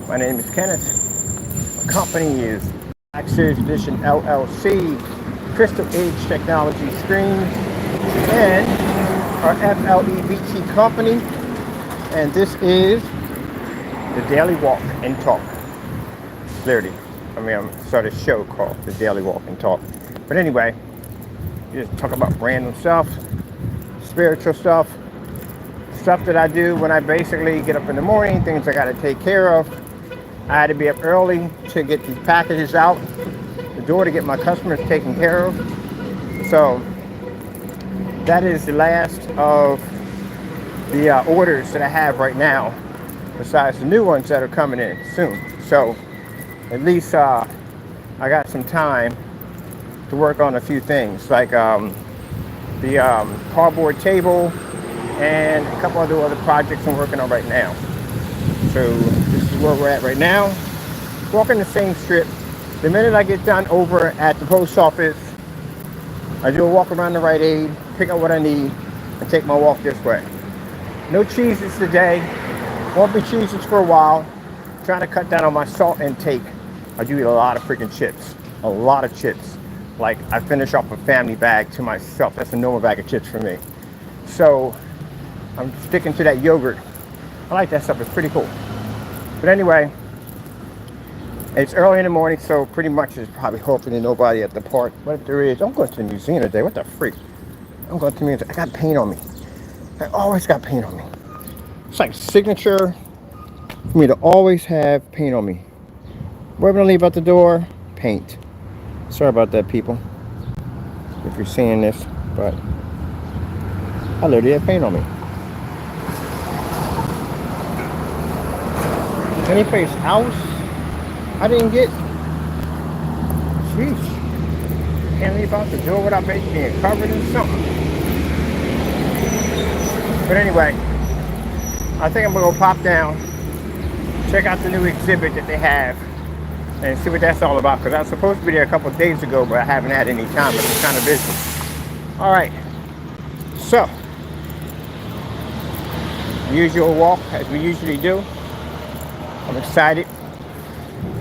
My name is Kenneth. My company is Black Series Edition LLC, Crystal Age Technology Screens, and our FLEVT company. And this is the Daily Walk and Talk. Literally, I'm started a show called the Daily Walk and Talk. But anyway, you just talk about random stuff, spiritual stuff that I do when I basically get up in the morning, things I got to take care of. I had to be up early to get these packages out the door to get my customers taken care of. So that is the last of the orders that I have right now, besides the new ones that are coming in soon. So at least I got some time to work on a few things, like the cardboard table and a couple of other projects I'm working on right now. So this is where we're at right now. Walking the same strip. The minute I get done over at the post office, I do a walk around the Rite Aid, pick up what I need, and take my walk this way. No cheeses today. Won't be cheeses for a while. Trying to cut down on my salt intake. I do eat a lot of freaking chips. A lot of chips. Like, I finish off a family bag to myself. That's a normal bag of chips for me. So I'm sticking to that yogurt. I like that stuff. It's pretty cool. But anyway, it's early in the morning, so pretty much there's probably hopefully nobody at the park. But if there is, I'm going to the museum today. What the freak? I'm going to the museum. I got paint on me. I always got paint on me. It's like signature for me to always have paint on me. Where when I leave out the door, paint. Sorry about that, people, if you're seeing this, but I literally have paint on me. Any place else I didn't get? Jeez. Can't leave out the door without being covered in something. But anyway, I think I'm gonna go pop down, check out the new exhibit that they have, and see what that's all about, because I was supposed to be there a couple of days ago, but I haven't had any time. I've been kind of busy. All right, so usual walk as we usually do. I'm excited.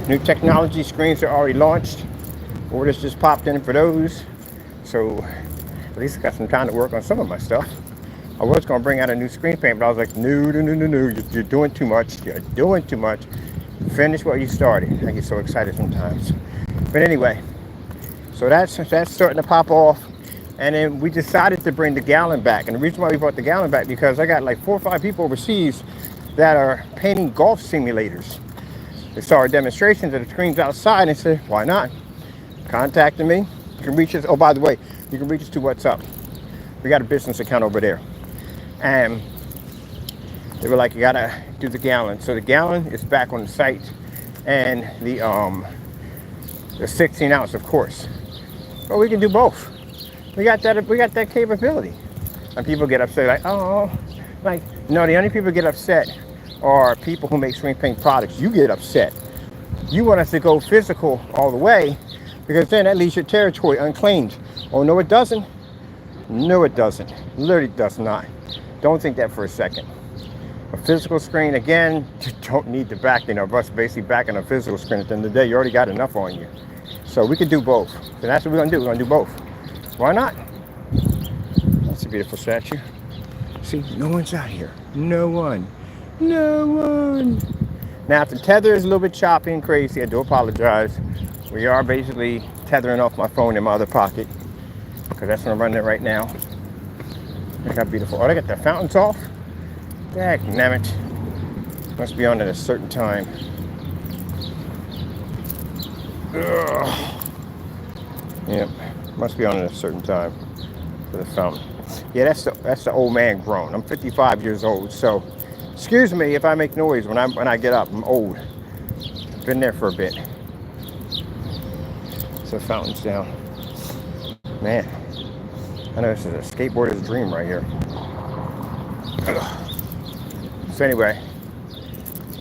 New technology screens are already launched. Orders just popped in for those, so at least I got some time to work on some of my stuff. I was going to bring out a new screen paint, but I was like, no, you're doing too much. You're doing too much. Finish what you started. I get so excited sometimes. But anyway, so that's starting to pop off. And then we decided to bring the gallon back. And the reason why we brought the gallon back, because I got like 4 or 5 people overseas that are painting golf simulators. They saw our demonstrations of the screens outside and said, why not? Contacted me. You can reach us. Oh, by the way, you can reach us to what's up. We got a business account over there. And they were like, you gotta do the gallon. So the gallon is back on the site, and the 16 ounce, of course. But we can do both. We got that capability. And people get upset, like, oh, like, no, the only people get upset are people who make screen paint products. You get upset. You want us to go physical all the way, because then that leaves your territory unclaimed. Oh, no, it doesn't. No, it doesn't. Literally does not. Don't think that for a second. A physical screen, again, you don't need the backing of us basically backing a physical screen. At the end of the day, you already got enough on you. So we could do both. So that's what we're gonna do. We're gonna do both. Why not? That's a beautiful statue. See, no one's out here. No one. No one. Now, if the tether is a little bit choppy and crazy, I do apologize. We are basically tethering off my phone in my other pocket, because that's what I'm running it right now. Look how beautiful. Oh, they got the fountains off? Dagnammit. Must be on at a certain time. Ugh. Yep, must be on at a certain time for the fountain. Yeah, that's the old man grown. I'm 55 years old, so excuse me if I make noise when I get up. I'm old. Been there for a bit. So fountains down. Man, I know this is a skateboarder's dream right here. Ugh. So anyway,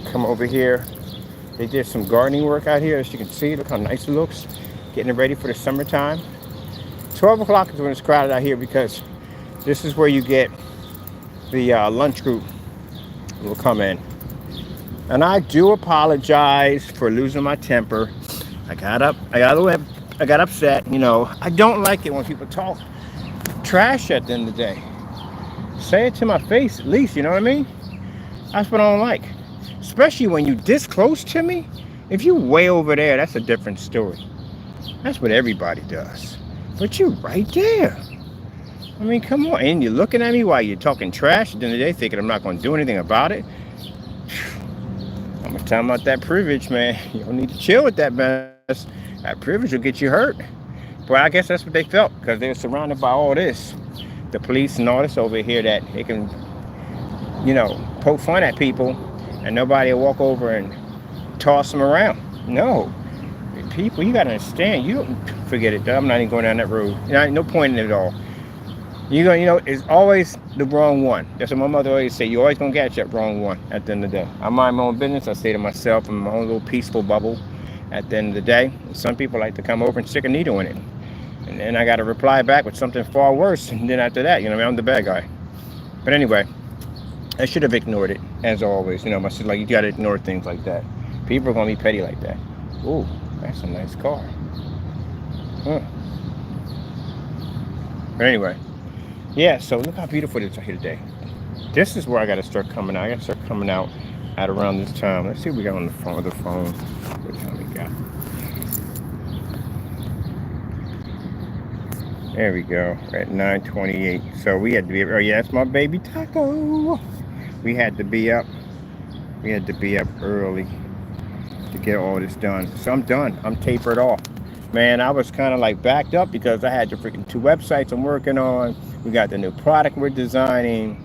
come over here. They did some gardening work out here, as you can see. Look how nice it looks. Getting it ready for the summertime. 12 o'clock is when it's crowded out here, because this is where you get the lunch group will come in. And I do apologize for losing my temper. I got upset. You know, I don't like it when people talk trash at the end of the day. Say it to my face at least, you know what I mean? That's what I don't like. Especially when you this close to me. If you way over there, that's a different story. That's what everybody does. But you right there. I mean, come on. And you're looking at me while you're talking trash at the end of the day, thinking I'm not going to do anything about it. I'm going to tell them about that privilege, man. You don't need to chill with that mess. That privilege will get you hurt. But I guess that's what they felt because they were surrounded by all this. The police and all this over here that they can, you know, poke fun at people and nobody will walk over and toss them around. No. People, you got to understand. You don't forget it. I'm not even going down that road. No point in it at all. You know, it's always the wrong one. That's what my mother always say. You always gonna catch that wrong one at the end of the day. I mind my own business. I stay to myself in my own little peaceful bubble. At the end of the day, some people like to come over and stick a needle in it, and then I got to reply back with something far worse. And then after that, you know, I'm the bad guy. But anyway, I should have ignored it as always. You know, my sister, like, you got to ignore things like that. People are gonna be petty like that. Ooh, that's a nice car. Huh. But anyway. Yeah, so look how beautiful it is out here today. This is where I got to start coming out. I got to start coming out at around this time. Let's see what we got on the phone. What time we got? There we go. At 9:28. So we had to be. Oh yeah, that's my baby Taco. We had to be up. We had to be up early to get all this done. So I'm done. I'm tapered off. Man, I was kind of like backed up because I had the freaking 2 websites I'm working on. We got the new product we're designing.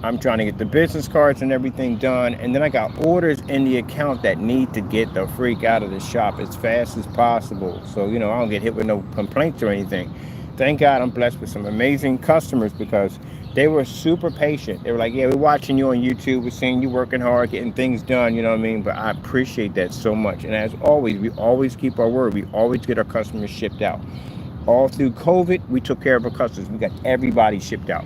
I'm trying to get the business cards and everything done. And then I got orders in the account that need to get the freak out of the shop as fast as possible. So, you know, I don't get hit with no complaints or anything. Thank God I'm blessed with some amazing customers because they were super patient. They were like, yeah, we're watching you on YouTube. We're seeing you working hard, getting things done, you know what I mean? But I appreciate that so much. And as always, we always keep our word. We always get our customers shipped out. All through COVID, we took care of our customers. We got everybody shipped out.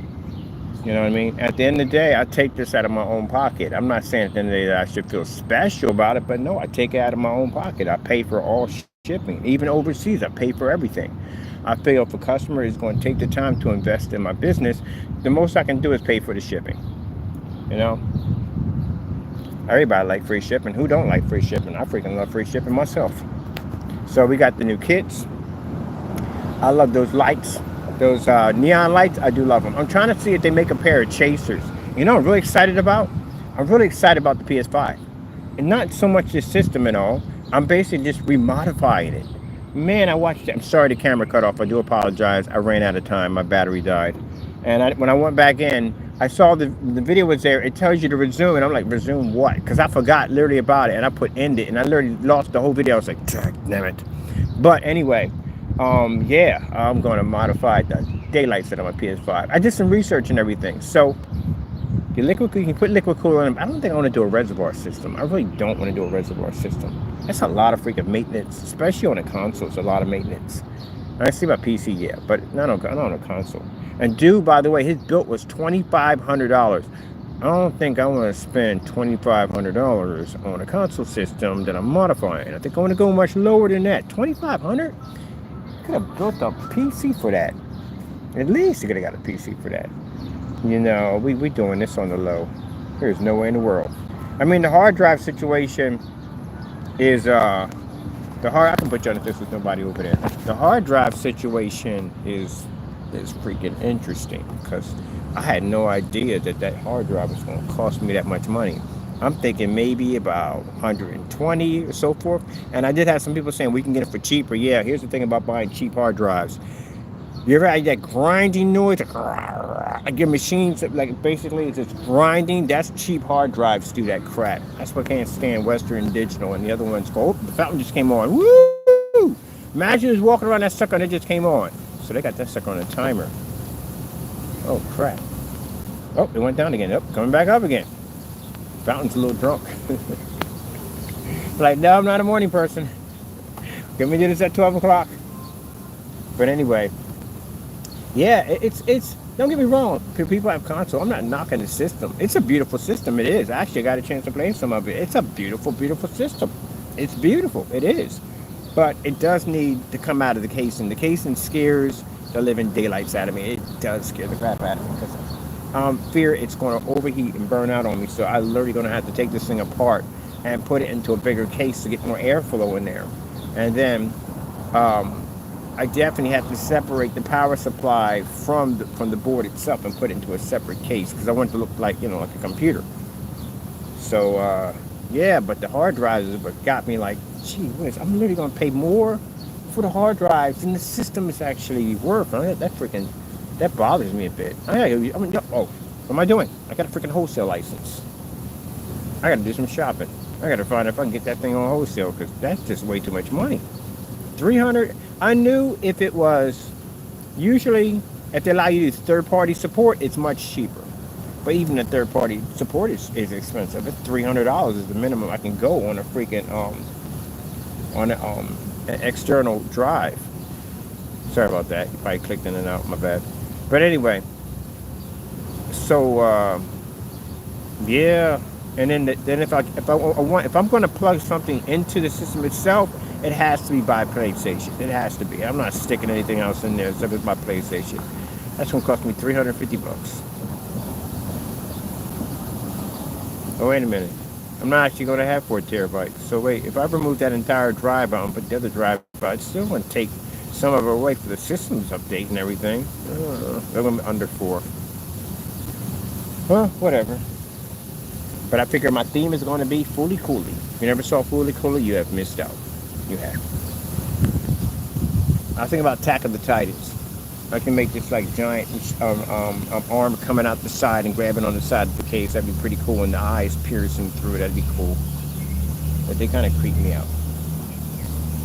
You know what I mean? At the end of the day, I take this out of my own pocket. I'm not saying at the end of the day that I should feel special about it, but no, I take it out of my own pocket. I pay for all shipping. Even overseas, I pay for everything. I feel if a customer is going to take the time to invest in my business, the most I can do is pay for the shipping. You know? Everybody like free shipping. Who don't like free shipping? I freaking love free shipping myself. So we got the new kits. I love those lights. Those neon lights, I do love them. I'm trying to see if they make a pair of chasers. You know what I'm really excited about? I'm really excited about the PS5. And not so much the system and all. I'm basically just remodifying it. Man, I watched it. I'm sorry the camera cut off. I do apologize. I ran out of time. My battery died. And when I went back in, I saw the video was there. It tells you to resume. And I'm like, resume what? Because I forgot literally about it. And I put end it. And I literally lost the whole video. I was like, damn it. But anyway, yeah, I'm going to modify the daylight set on my PS5. I did some research and everything. So you can put liquid cooler in them. I don't think I want to do a reservoir system. I really don't want to do a reservoir system. That's a lot of freaking maintenance, especially on a console. It's a lot of maintenance. I see my PC, yeah, but not on a console. And dude, by the way, his build was $2,500. I don't think I want to spend $2,500 on a console system that I'm modifying. I think I want to go much lower than that. $2,500? Could have built a PC for that. At least you could have got a PC for that. You know, we doing this on the low. There's no way in the world. I mean, the hard drive situation is I can put you on this with nobody over there. The hard drive situation is freaking interesting because I had no idea that hard drive was going to cost me that much money. I'm thinking maybe about 120 or so forth. And I did have some people saying we can get it for cheaper. Yeah, here's the thing about buying cheap hard drives. You ever had that grinding noise? Like your machines, like basically it's just grinding. That's cheap hard drives do that crap. That's what I can't stand Western Digital. And the other ones go, oh, the fountain just came on. Woo! Imagine just walking around that sucker and it just came on. So they got that sucker on a timer. Oh, crap. Oh, it went down again. Oh, coming back up again. Fountain's a little drunk. Like, no, I'm not a morning person. Can we do this at 12 o'clock? But anyway, yeah, Don't get me wrong. People have console. I'm not knocking the system. It's a beautiful system. It is. Actually, I got a chance to play some of it. It's a beautiful, beautiful system. It's beautiful. It is. But it does need to come out of the casing. The casing scares the living daylights out of me. It does scare the crap out of me because fear it's going to overheat and burn out on me. So I literally going to have to take this thing apart and put it into a bigger case to get more airflow in there. And then I definitely have to separate the power supply from the board itself and put it into a separate case because I want it to look like, you know, like a computer. So yeah, but the hard drives is what got me like, gee whiz, I'm literally gonna pay more for the hard drives than the system is actually worth. That bothers me a bit. What am I doing? I got a freaking wholesale license. I gotta do some shopping. I gotta find out if I can get that thing on wholesale because that's just way too much money. 300. I knew if it was, usually if they allow you to third-party support, it's much cheaper. But even the third-party support is expensive. It's $300 is the minimum I can go on a freaking an external drive. Sorry about that. You probably clicked in and out. My bad. But anyway, so yeah. And then if I'm going to plug something into the system itself, it has to be by PlayStation. It has to be. I'm not sticking anything else in there except it's my PlayStation. That's going to cost me $350. Oh, wait a minute. I'm not actually going to have 4 terabytes. So wait, if I remove that entire drive out and put the other drive out, it's still going to take some of it away for the systems update and everything. They're going to be under 4. Well, whatever. But I figure my theme is going to be Fooly Cooly. If you never saw Fooly Cooly, you have missed out. You have. I think about Attack of the Titans. I can make this like giant arm coming out the side and grabbing on the side of the case. That'd be pretty cool. And the eyes piercing through it. That'd be cool. But they kind of creep me out.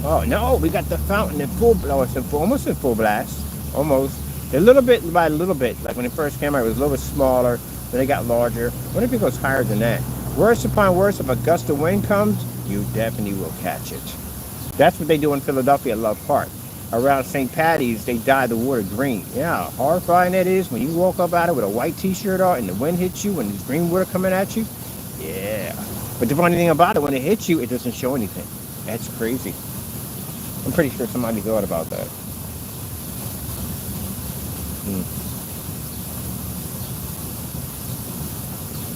Oh no, we got the fountain in full. Oh, it's almost in full blast. Almost. A little bit by a little bit. Like when it first came out, it was a little bit smaller. Then it got larger. What if it goes higher than that? Worse upon worse, if a gust of wind comes, you definitely will catch it. That's what they do in Philadelphia at Love Park. Around St. Patty's, they dye the water green. Yeah, horrifying that is when you walk up out it with a white t-shirt on and the wind hits you and there's green water coming at you. Yeah. But the funny thing about it, when it hits you, it doesn't show anything. That's crazy. I'm pretty sure somebody thought about that.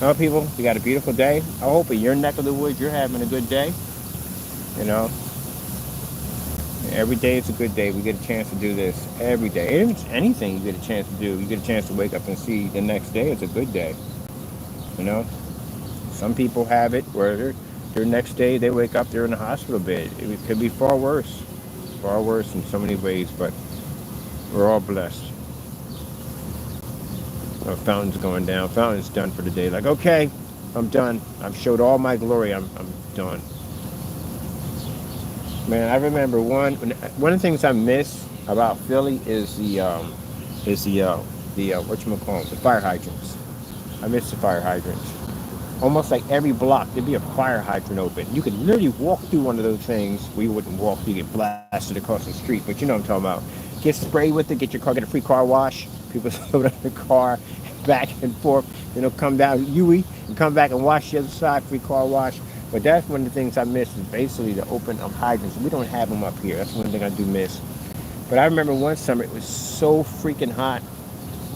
Well, people, we got a beautiful day. I hope in your neck of the woods you're having a good day. You know, every day is a good day. We get a chance to do this every day. If it's anything you get a chance to do, you get a chance to wake up and see the next day is a good day. You know, some people have it where their next day they wake up, they're in the hospital bed. It could be far worse in so many ways, but we're all blessed. Fountain's going down. Fountain's done for the day. Like, okay, I'm done. I've showed all my glory. I'm done. Man, I remember one of the things I miss about Philly is the whatchamacallit, the fire hydrants. I miss the fire hydrants. Almost like every block there'd be a fire hydrant open. You could literally walk through one of those things. We wouldn't walk through, get blasted across the street, but you know what I'm talking about. Get sprayed with it, get your car, get a free car wash. People load up the car, back and forth, come down Huey and come back and wash the other side, free car wash. But that's one of the things I miss is basically the open hydrants. We don't have them up here. That's one thing I do miss. But I remember one summer it was so freaking hot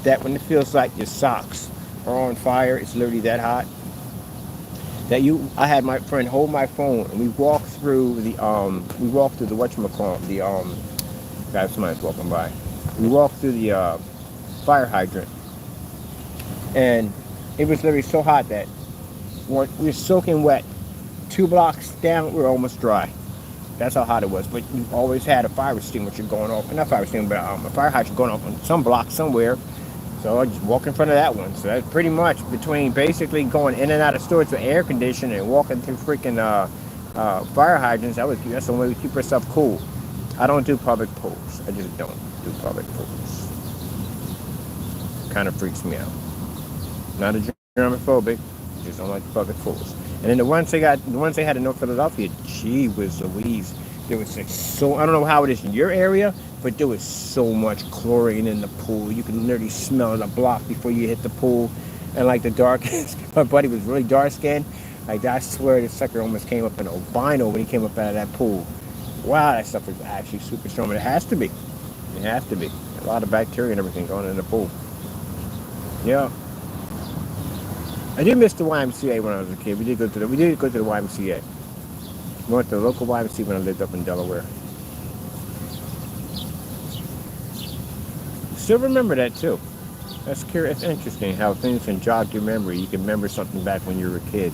that when it feels like your socks are on fire, it's literally that hot. I had my friend hold my phone and we walked through the whatchamacallit, guys, somebody's walking by. We walked through the fire hydrant. And it was literally so hot that we were soaking wet. 2 blocks down, we were almost dry. That's how hot it was. But you always had a fire extinguisher going off. Not fire extinguisher, but a fire hydrant going off on some block somewhere. So I just walk in front of that one. So that's pretty much between basically going in and out of stores with air conditioning and walking through freaking fire hydrants. That's the way we keep ourselves cool. I don't do public pools. I just don't do public pools. Kind of freaks me out. Not a germophobic, just don't like public pools. And then the ones they had in North Philadelphia, gee whiz Louise, there was like so, I don't know how it is in your area, but there was so much chlorine in the pool. You can literally smell it a block before you hit the pool. And like the dark, my buddy was really dark skinned. Like I swear this sucker almost came up an albino when he came up out of that pool. Wow, that stuff is actually super strong. But it has to be. It has to be. A lot of bacteria and everything going in the pool. Yeah. I did miss the YMCA when I was a kid. We did go to the YMCA. We went to the local YMCA when I lived up in Delaware. Still remember that too. That's curious. It's interesting how things can jog your memory. You can remember something back when you were a kid.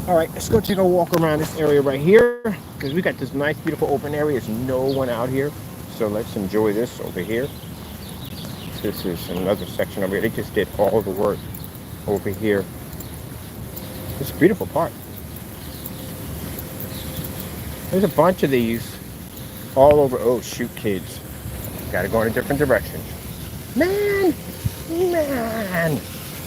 All right, let's go take a walk around this area right here because we got this nice, beautiful open area. There's no one out here, so let's enjoy this over here. This is another section over here. They just did all the work over here. It's a beautiful park. There's a bunch of these all over. Oh, shoot, kids. Got to go in a different direction. Man! I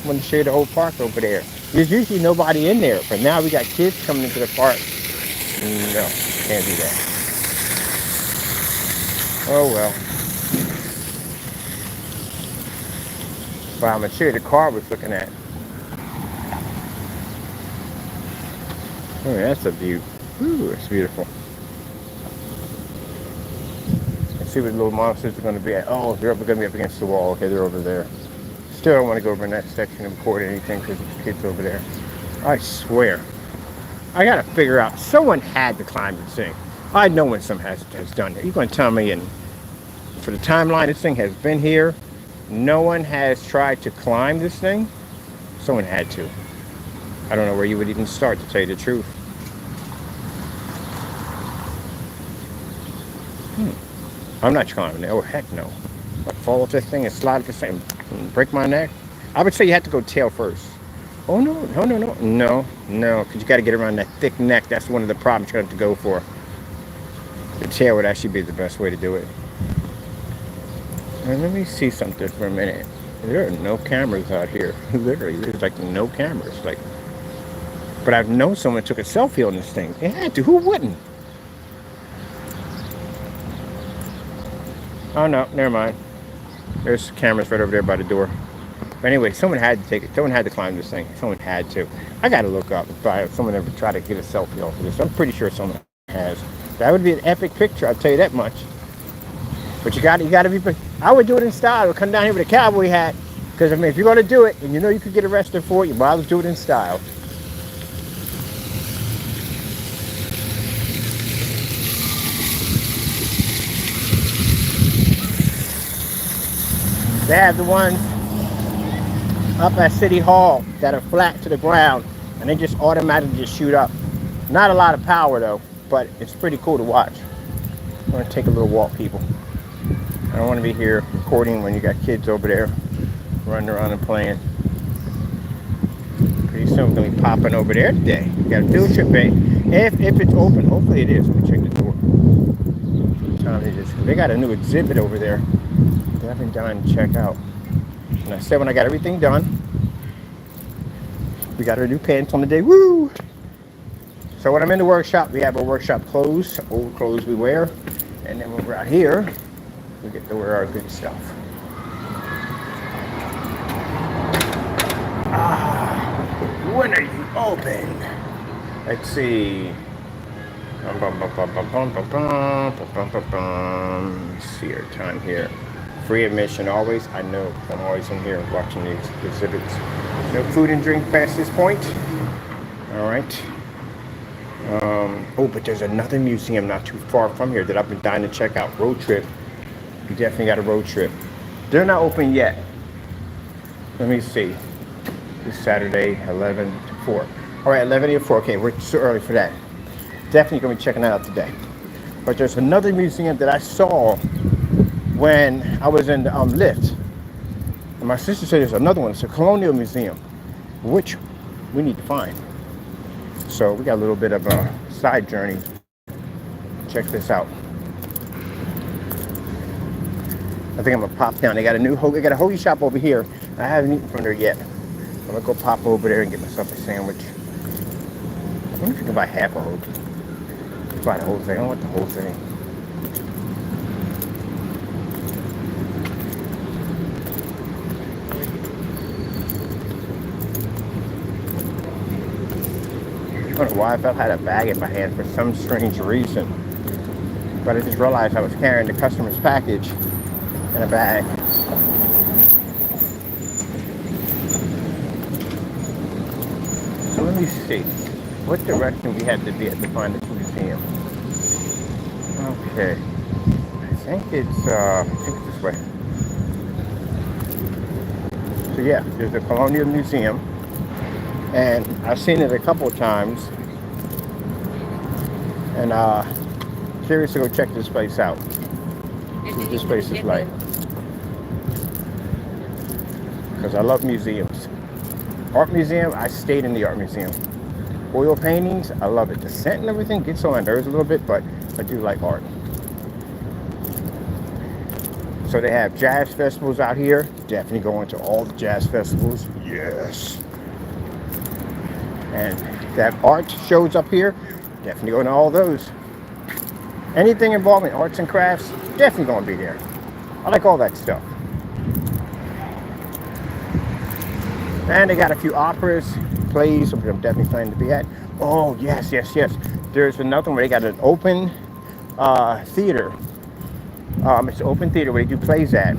want to show you the whole park over there. There's usually nobody in there, but now we got kids coming into the park. No, can't do that. Oh, well. But I'm going to show you the car I was looking at. Oh, that's a view. Ooh, it's beautiful. Let's see what little monsters are going to be at. Oh, they're going to be up against the wall. Okay, they're over there. Still don't want to go over in that section and record anything because there's kids over there. I swear. I got to figure out. Someone had to climb this thing. I know when someone has done it. You're going to tell me, and for the timeline, this thing has been here. No one has tried to climb this thing. Someone had to. I don't know where you would even start, to tell you the truth. I'm not climbing it. Oh, heck no. I'd fall off this thing and slide off this thing and break my neck. I would say you have to go tail first. Oh, no, because you got to get around that thick neck. That's one of the problems you're going to have to go for. The tail would actually be the best way to do it. And let me see something for a minute. There are no cameras out here. Literally, there's like no cameras. But I've known someone took a selfie on this thing. They had to. Who wouldn't? Oh, no, never mind. There's cameras right over there by the door. But anyway, someone had to take it. Someone had to climb this thing. Someone had to. I got to look up if someone ever tried to get a selfie off of this. I'm pretty sure someone has. That would be an epic picture, I'll tell you that much. But you got to be. I would do it in style. I would come down here with a cowboy hat. Because, I mean, if you're going to do it, and you know you could get arrested for it, you might as well do it in style. They have the ones up at City Hall that are flat to the ground, and they just automatically just shoot up. Not a lot of power though, but it's pretty cool to watch. I'm gonna take a little walk, people. I don't want to be here recording when you got kids over there running around and playing. Pretty soon we're gonna be popping over there today. We got a field trip day. If it's open, hopefully it is. Let me check the door. What time it is? They got a new exhibit over there that I've been dying to check out. And I said when I got everything done, we got our new pants on the day. Woo! So when I'm in the workshop, we have our workshop clothes, old clothes we wear. And then when we're out here, we get to wear our good stuff. When are you open? Let's see. Let's see our time here. Free admission always. I know. I'm always in here watching these exhibits. No food and drink past this point. All right. Oh, but there's another museum not too far from here that I've been dying to check out. Road trip. You definitely got a road trip. They're not open yet. Let me see. This Saturday, 11 to 4. All right, 11 to 4. Okay, we're too early for that. Definitely going to be checking that out today. But there's another museum that I saw when I was in the lift. And my sister said there's another one. It's a colonial museum, which we need to find. So we got a little bit of a side journey. Check this out. I think I'm gonna pop down. They got a hoagie shop over here. I haven't eaten from there yet. I'm gonna go pop over there and get myself a sandwich. I wonder if you can buy half a hoagie. Buy the whole thing. I don't want the whole thing. I don't know why I felt I had a bag in my hand for some strange reason. But I just realized I was carrying the customer's package in a bag. So let me see. What direction we had to be at to find this museum? Okay. I think it's this way. So yeah, there's the Colonial Museum. And I've seen it a couple of times. And curious to go check this place out. See what this place is like. Because I love museums. Art museum, I stayed in the art museum. Oil paintings, I love it. The scent and everything gets on my nerves a little bit, but I do like art. So they have jazz festivals out here. Definitely going to all the jazz festivals. Yes. And that art shows up here. Definitely going to all those. Anything involving arts and crafts, definitely going to be there. I like all that stuff. And they got a few operas, plays, which I'm definitely planning to be at. Oh, yes. There's another one where they got an open theater. It's an open theater where they do plays at.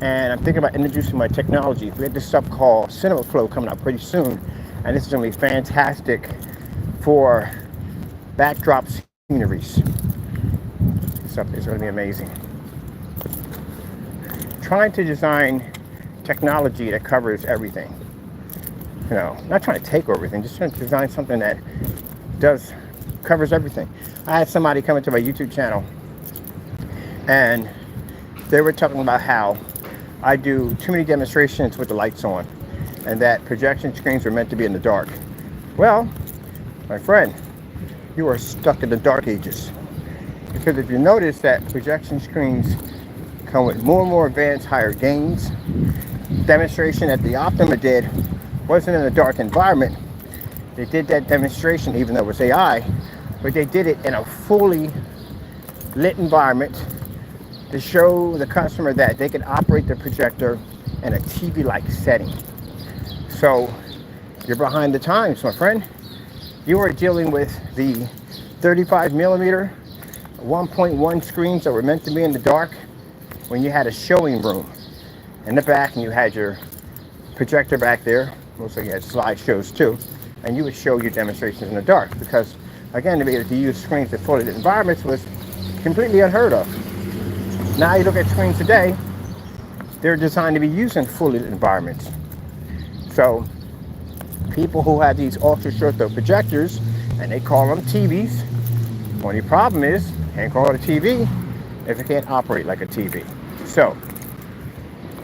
And I'm thinking about introducing my technology. We have this stuff called Cinema Flow coming out pretty soon. And this is going to be fantastic for backdrop sceneries. This stuff is going to be amazing. Trying to design technology that covers everything. You know, not trying to take over everything, just trying to design something that covers everything. I had somebody come into my YouTube channel and they were talking about how I do too many demonstrations with the lights on and that projection screens are meant to be in the dark. Well, my friend, you are stuck in the dark ages. Because if you notice that projection screens come with more and more advanced, higher gains, demonstration that the Optima did wasn't in a dark environment. They did that demonstration, even though it was AI, but they did it in a fully lit environment to show the customer that they could operate the projector in a TV-like setting. So you're behind the times, my friend. You are dealing with the 35 millimeter 1.1 screens that were meant to be in the dark when you had a showing room in the back and you had your projector back there. Mostly you had slideshows too, and you would show your demonstrations in the dark because, again, to be able to use screens in fully lit environments was completely unheard of. Now you look at screens today, they're designed to be used in fully lit environments. So people who have these ultra short throw projectors, and they call them TVs, only problem is, can't call it a TV if it can't operate like a TV. So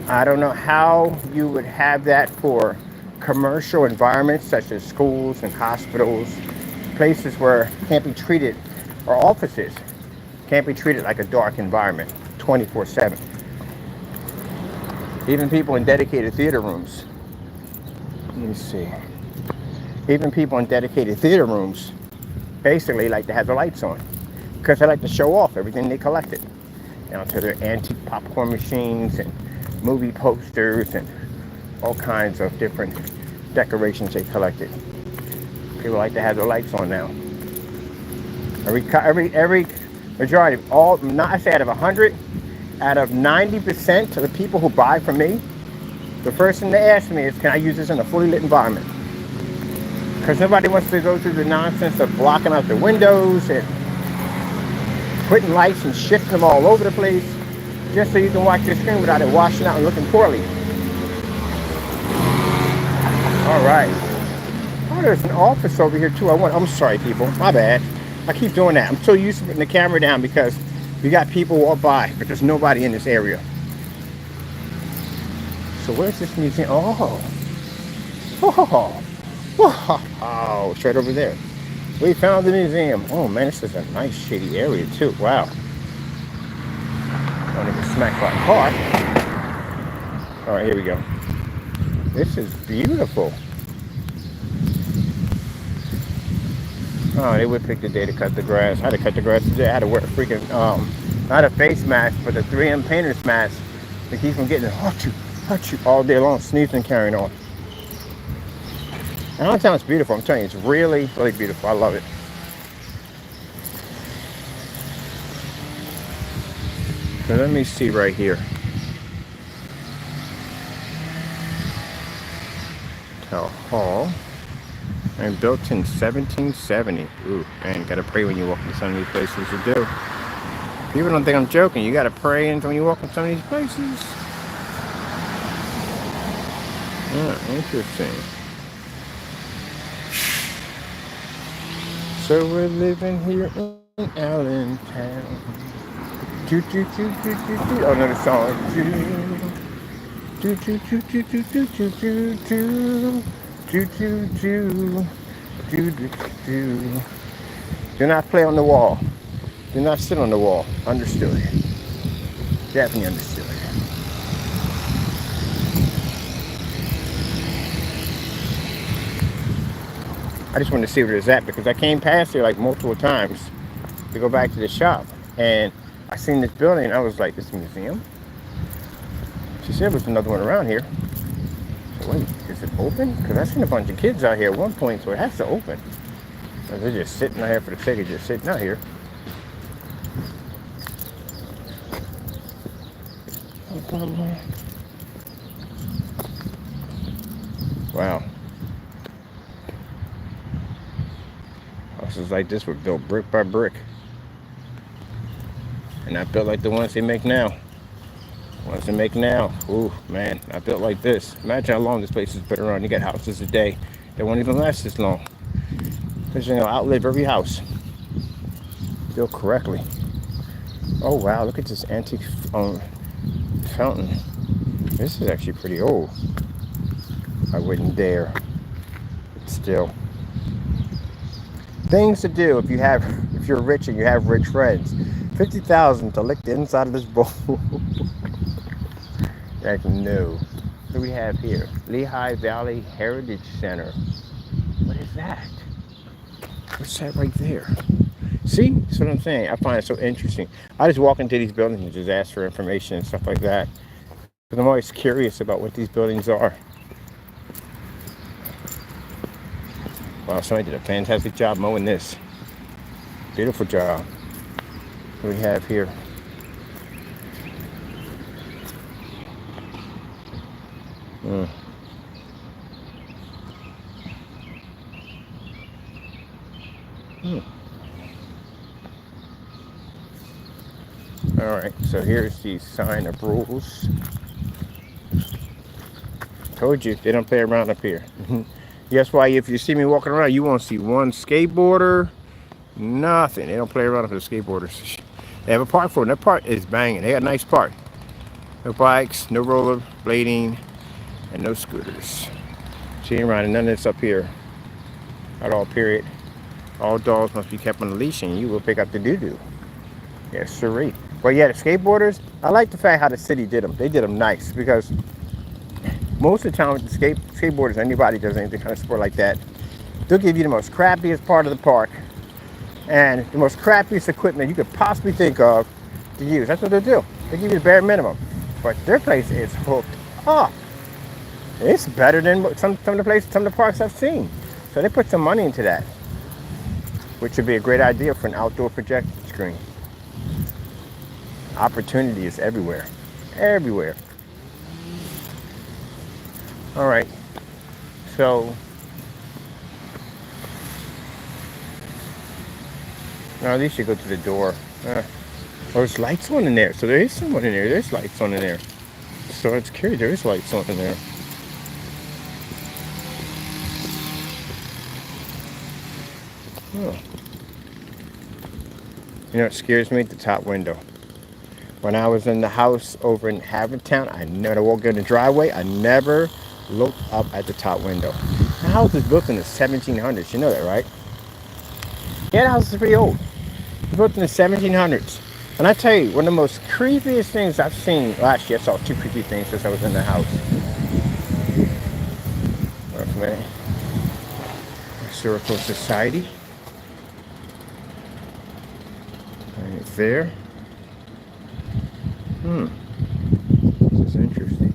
I don't know how you would have that for commercial environments such as schools and hospitals, places where it can't be treated, or offices can't be treated like a dark environment 24/7. Even people in dedicated theater rooms. Let me see. Even people in dedicated theater rooms basically like to have the lights on because they like to show off everything they collected. You know, to their antique popcorn machines and movie posters and all kinds of different decorations they collected. People like to have their lights on now. Every majority of all, not I say out of 100, out of 90% of the people who buy from me, the first thing they ask me is, can I use this in a fully lit environment? Because nobody wants to go through the nonsense of blocking out the windows and putting lights and shifting them all over the place just so you can watch your screen without it washing out and looking poorly. All right. Oh, there's an office over here too. I'm sorry, people. My bad. I keep doing that. I'm so used to putting the camera down because we got people walk by, but there's nobody in this area. So where's this museum? Oh, it's right over there. We found the museum. Oh man, this is a nice shady area too. Wow. Don't even smack by a car. All right, here we go. This is beautiful. Oh, they would pick the day to cut the grass. I had to cut the grass today. I had to wear a freaking, not a face mask, but a 3M painter's mask to keep from getting hurt you all day long, sneezing and carrying on. And downtown's beautiful. I'm telling you, it's really, really beautiful. I love it. So let me see right here. Town Hall. And built in 1770. Ooh, man, gotta pray when you walk into some of these places. You do. People don't think I'm joking. You gotta pray when you walk in some of these places. Yeah, interesting. So we're living here in Allentown. Choo choo choo choo choo choo. Oh, another song. Choo choo choo choo choo choo choo choo choo. Choo choo choo. Choo choo choo. Do not play on the wall. Do not sit on the wall. Understood. Definitely understood. I just wanted to see where it's at because I came past here like multiple times to go back to the shop, and I seen this building and I was like, this museum? She said there was another one around here. So wait, is it open? Because I seen a bunch of kids out here at one point, so it has to open. So they're just sitting out here for the sake of just sitting out here. Wow. Houses like this were built brick by brick. And not built like the ones they make now. The ones they make now, ooh, man, not built like this. Imagine how long this place has been around. You got houses today that won't even last this long. Because you know, outlive every house. Built correctly. Oh wow, look at this antique fountain. This is actually pretty old. I wouldn't dare. But still. Things to do if you're rich and you have rich friends. $50,000 to lick the inside of this bowl. Like, no. What do we have here? Lehigh Valley Heritage Center. What is that? What's that right there? See? That's what I'm saying. I find it so interesting. I just walk into these buildings and just ask for information and stuff like that. Because I'm always curious about what these buildings are. Wow, somebody did a fantastic job mowing this. Beautiful job. What do we have here? Alright, so here's the sign of rules. Told you, they don't play around up here. That's why if you see me walking around, you won't see one skateboarder, nothing. They don't play around with the skateboarders. They have a park for them. That park is banging. They got a nice park. No bikes, no roller blading, and no scooters. She ain't riding none of this up here at all, period. All dogs must be kept on a leash and you will pick up the doo-doo. Yes, sirree. Well, yeah, the skateboarders, I like the fact how the city did them. They did them nice because most of the time with the skateboarders, anybody does anything kind of sport like that, they'll give you the most crappiest part of the park and the most crappiest equipment you could possibly think of to use. That's what they'll do. They give you the bare minimum. But their place is hooked up. It's better than some of the parks I've seen. So they put some money into that, which would be a great idea for an outdoor projection screen. Opportunity is everywhere. Everywhere. All right. So now at least you go to the door. There's lights on in there. So there is someone in there. There's lights on in there. So it's curious. There is lights on in there. Oh. You know what scares me? The top window. When I was in the house over in Havertown, I never walked in the driveway. I never looked up at the top window. The house was built in the 1700s. You know that, right? Yeah, the house is pretty old. It was built in the 1700s. And I tell you, one of the most creepiest things I've seen, well, actually, I saw two creepy things since I was in the house. Historical Society. there. This is interesting.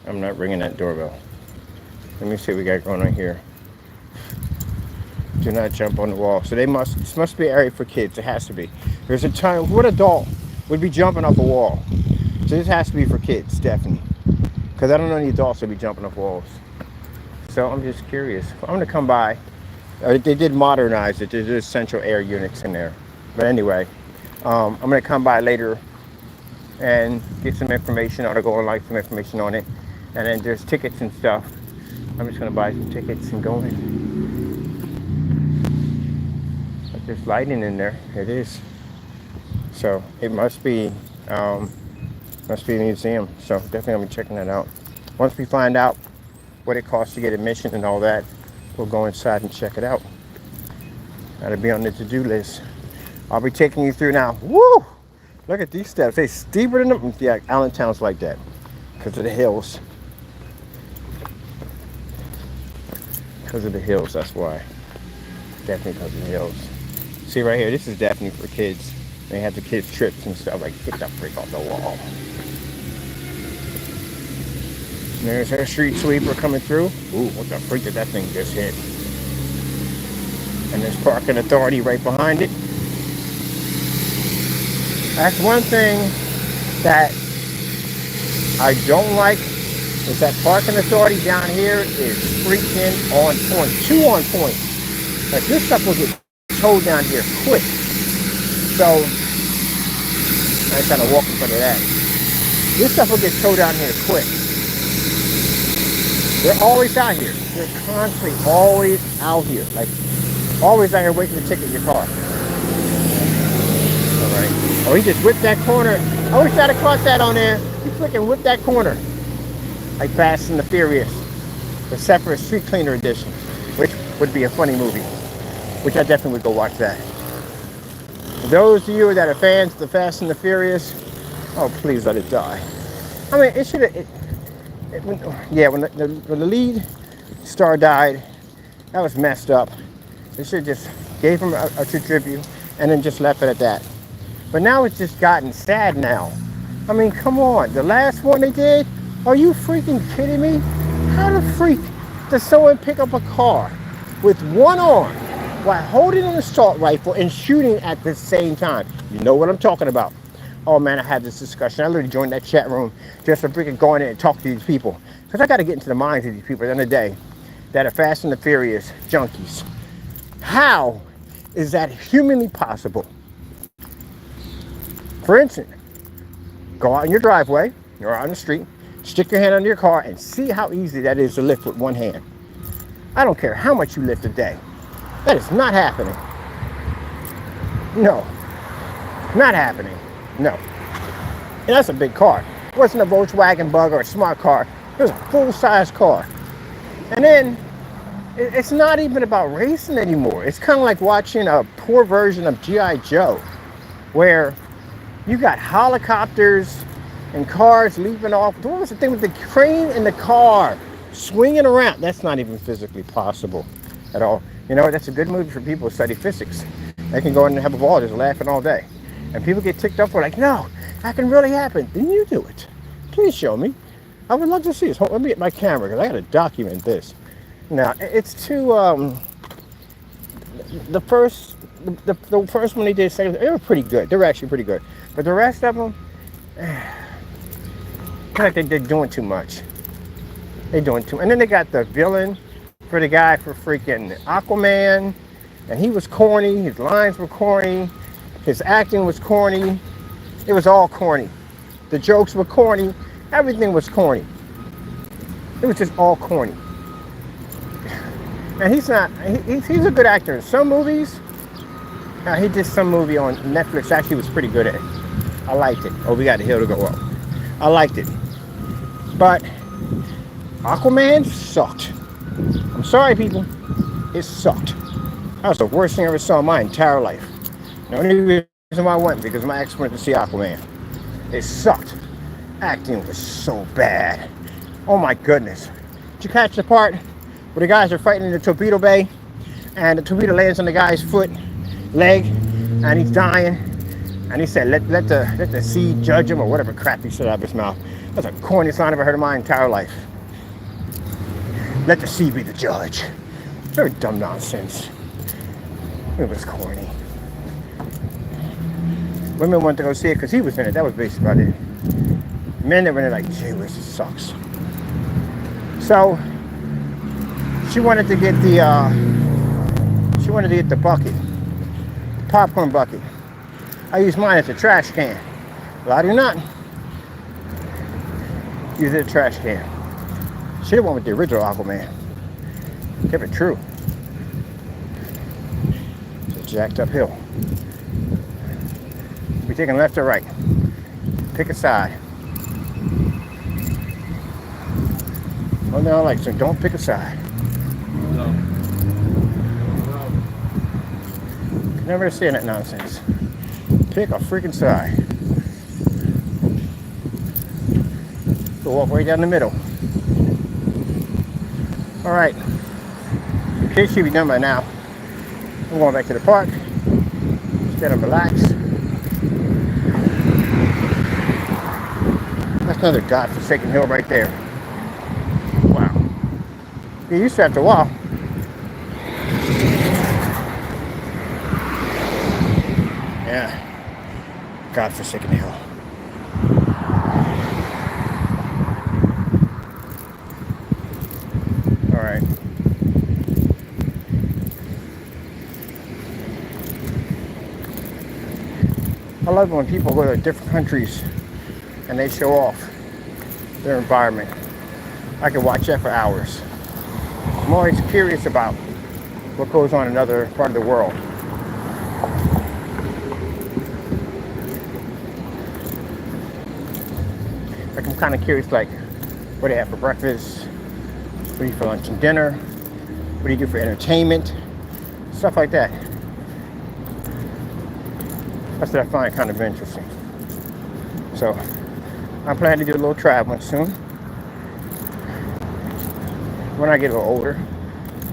I'm not ringing that doorbell. Let me see what we got going on here. Do not jump on the wall. So this must be an area for kids. It has to be. There's a time, what adult would be jumping off a wall? So this has to be for kids, definitely. Because I don't know any adults that be jumping off walls. So I'm just curious. I'm going to come by. They did modernize it. There's central air units in there. But anyway, I'm going to come by later and get some information, or to go and like some information on it. And then there's tickets and stuff. I'm just going to buy some tickets and go in. But there's lighting in there. It is. So it must be a museum. So definitely I'll be checking that out. Once we find out what it costs to get admission and all that, we'll go inside and check it out. That'll be on the to-do list. I'll be taking you through now. Woo! Look at these steps. They're steeper than them. Yeah, Allentown's like that because of the hills. Because of the hills, that's why. Definitely because of the hills. See right here, this is definitely for kids. They have the kids trips and stuff, like get the freak off the wall. And there's our street sweeper coming through. Ooh, what the freak did that thing just hit? And there's parking authority right behind it. That's one thing that I don't like, is that parking authority down here is freaking on point. Too on point. Like this stuff will get towed down here quick. So I kind of walk in front of that. This stuff will get towed down here quick. They're always out here. They're constantly always out here. Like always out here waiting to ticket your car. Alright. Oh, he just whipped that corner. I wish I'd have caught that on there. He freaking whipped that corner. Like Fast and the Furious. The separate street cleaner edition. Which would be a funny movie. Which I definitely would go watch that. Those of you that are fans of the Fast and the Furious, oh please let it die. I mean, it should have. When the lead star died, that was messed up. They should have just gave him a tribute and then just left it at that. But now it's just gotten sad now. I mean, come on. The last one they did, are you freaking kidding me? How the freak does someone pick up a car with one arm while holding an assault rifle and shooting at the same time? You know what I'm talking about. Oh man, I had this discussion. I literally joined that chat room just to freaking go in and talk to these people. Because I got to get into the minds of these people at the end of the day that are Fast and the Furious junkies. How is that humanly possible? For instance, go out in your driveway or out on the street, stick your hand under your car and see how easy that is to lift with one hand. I don't care how much you lift a day. That is not happening. No. Not happening. No. And that's a big car. It wasn't a Volkswagen Bug or a smart car. It was a full-size car. And then, it's not even about racing anymore. It's kind of like watching a poor version of G.I. Joe, where you got helicopters and cars leaping off. What was the thing with the crane in the car swinging around? That's not even physically possible at all. You know, that's a good movie for people who study physics. They can go in and have a ball just laughing all day. And people get ticked up for like, no, that can really happen. Then you do it. Please show me. I would love to see this. Let me get my camera because I got to document this. Now, it's too, the first one they did, second, they were pretty good. They were actually pretty good. But the rest of them, kind of like they're doing too much. They're doing too much. And then they got the villain for the guy for freaking Aquaman. And he was corny. His lines were corny. His acting was corny. It was all corny. The jokes were corny. Everything was corny. It was just all corny. And he's not, he's a good actor in some movies. He did some movie on Netflix, actually was pretty good at it. I liked it. Oh, we got a hill to go up. I liked it. But Aquaman sucked. I'm sorry, people. It sucked. That was the worst thing I ever saw in my entire life. The only reason why I went because my ex went to see Aquaman. It sucked. Acting was so bad. Oh my goodness. Did you catch the part where the guys are fighting in the torpedo bay and the torpedo lands on the guy's foot leg, and he's dying. And he said, let the sea judge him, or whatever crap he said out of his mouth. That's the corniest line I've ever heard in my entire life. Let the sea be the judge. Very dumb nonsense. It was corny. Women wanted to go see it because he was in it. That was basically about it. Men that were in it like, gee whiz, this sucks. So she wanted to get the bucket, the popcorn bucket. I use mine as a trash can. Well, I do not use it as a trash can. She the one with the original Aquaman. Kept it true. It's a jacked up hill. We taking left or right? Pick a side. Well, no, like, so don't pick a side. No. Never understand that nonsense. Pick a freaking side. Go walk way down the middle. All right. The kids should be done by now. I'm going back to the park. Just gotta relax. That's another godforsaken hill right there. Wow. You used to after a while. Yeah. Godforsaken hill. All right. I love when people go to different countries and they show off their environment. I can watch that for hours. I'm always curious about what goes on in another part of the world. Like, I'm kind of curious, like, what do they have for breakfast? What do you for lunch and dinner? What do you do for entertainment? Stuff like that. That's what I find kind of interesting. So, I'm planning to do a little traveling soon. When I get a little older.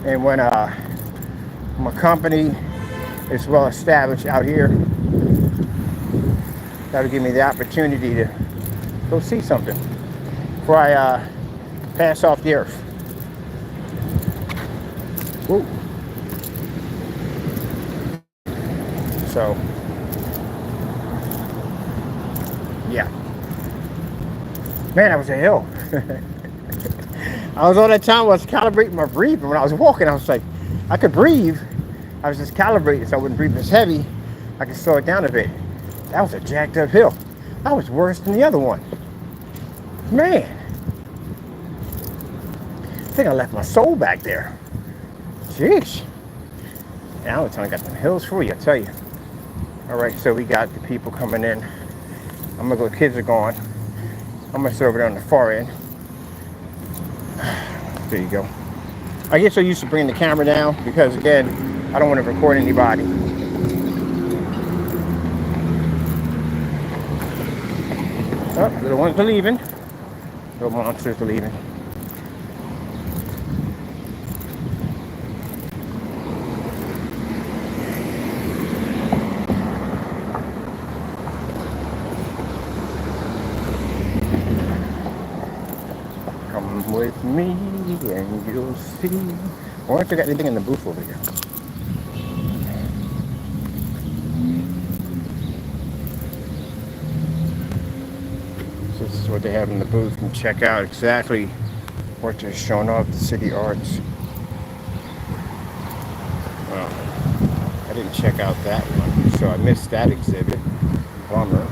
And when my company is well established out here, that'll give me the opportunity to go see something before I pass off the earth. Woo. So, yeah. Man, that was a hill. I was on that time, I was calibrating my breathing. When I was walking, I was like, I could breathe. I was just calibrating so I wouldn't breathe as heavy. I could slow it down a bit. That was a jacked up hill. That was worse than the other one. Man. I think I left my soul back there. Jeez. Now it's only got some hills for you, I tell you. All right, so we got the people coming in. I'm gonna go, the kids are gone. I'm gonna sit over there on the far end. There you go. I get so used to bringing the camera down because, again, I don't want to record anybody. Oh, little ones are leaving. Little monsters are leaving. Come with me and you'll see. I wonder if they got anything in the booth over here. So this is what they have in the booth, and check out exactly what they're showing off, the city arts. Well, I didn't check out that one, so I missed that exhibit. Bummer.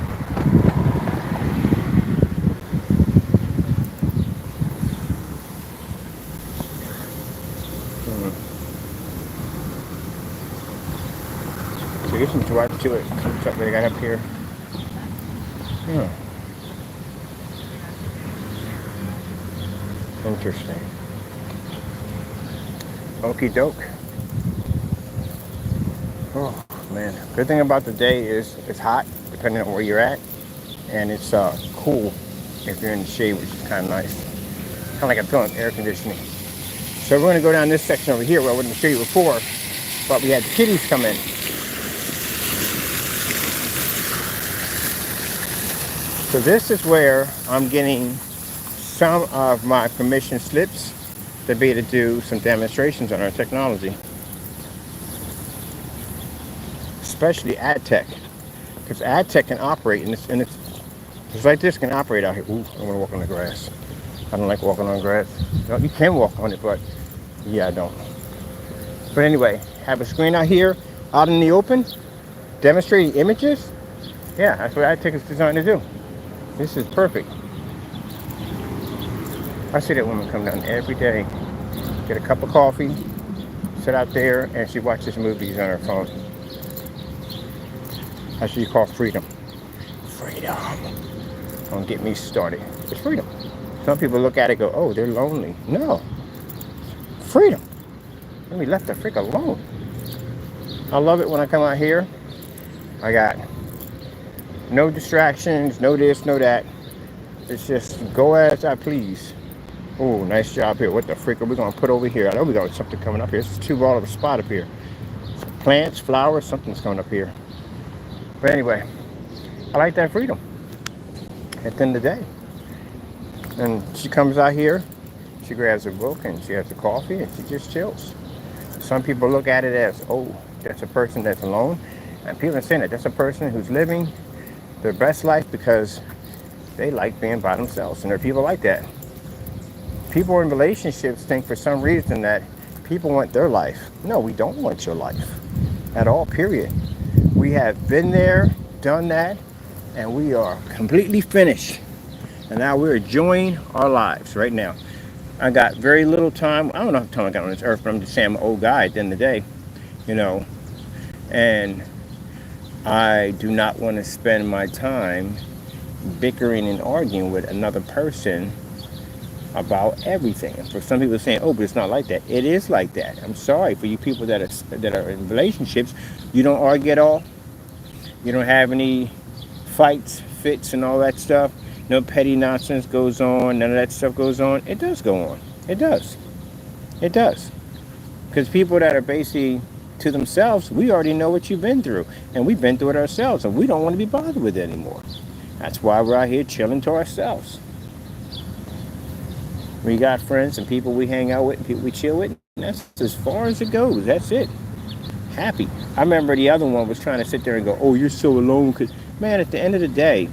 So here's some toilet stuff they got up here. Interesting. Okie doke. Oh man, good thing about the day is it's hot, depending on where you're at, and it's cool if you're in the shade, which is kind of nice. Kind of like I'm feeling air conditioning. So we're going to go down this section over here where I wouldn't show you before, but we had the kitties come in. So this is where I'm getting some of my permission slips to be able to do some demonstrations on our technology, especially ad tech, because ad tech can operate and it's just like this can operate out here. Ooh, I want to walk on the grass. I don't like walking on grass. No, you can walk on it, but yeah, I don't. But anyway, have a screen out here, out in the open, demonstrating images. Yeah, that's what ad tech is designed to do. This is perfect. I see that woman come down every day, get a cup of coffee, sit out there, and she watches movies on her phone. That's what you call freedom. Freedom. Don't get me started. It's freedom. Some people look at it and go, oh, they're lonely. No. Freedom. Let me let the freak alone. I love it when I come out here. I got no distractions, no this, no that. It's just go as I please. Oh, nice job here. What the freak are we going to put over here? I know we got something coming up here. It's too ball of a spot up here. Plants, flowers, something's coming up here. But anyway, I like that freedom at the end of the day. And she comes out here, she grabs a book and she has a coffee and she just chills. Some people look at it as, oh, that's a person that's alone. And people are saying that that's a person who's living their best life because they like being by themselves. And there are people like that. People in relationships think for some reason that people want their life. No, we don't want your life at all, period. We have been there, done that, and we are completely finished. And now we're enjoying our lives right now. I got very little time. I don't know how much time I got on this earth, but I'm just saying I'm an old guy at the end of the day, you know. And I do not want to spend my time bickering and arguing with another person about everything. And for some people saying, oh, but it's not like that. It is like that. I'm sorry for you people that are in relationships. You don't argue at all. You don't have any fights, fits, and all that stuff. No petty nonsense goes on. None of that stuff goes on. It does go on. It does. It does. Because people that are basically to themselves, we already know what you've been through. And we've been through it ourselves. And we don't want to be bothered with it anymore. That's why we're out here chilling to ourselves. We got friends and people we hang out with and people we chill with. And that's as far as it goes. That's it. Happy. I remember the other one was trying to sit there and go, oh, you're so alone. Cause, man, at the end of the day,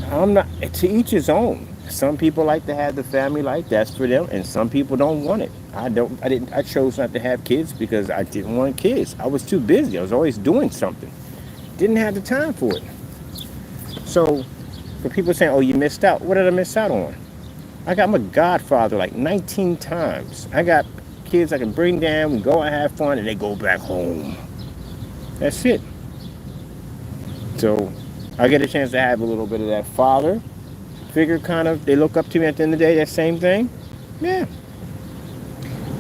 I'm not, to each his own. Some people like to have the family life, that's for them, and some people don't want it. I chose not to have kids because I didn't want kids. I was too busy. I was always doing something. Didn't have the time for it. So, for people saying, oh, you missed out, what did I miss out on? I'm a godfather like 19 times. I got kids I can bring down, we go and have fun, and they go back home. That's it. So, I get a chance to have a little bit of that father figure kind of. They look up to me at the end of the day, that same thing. Yeah.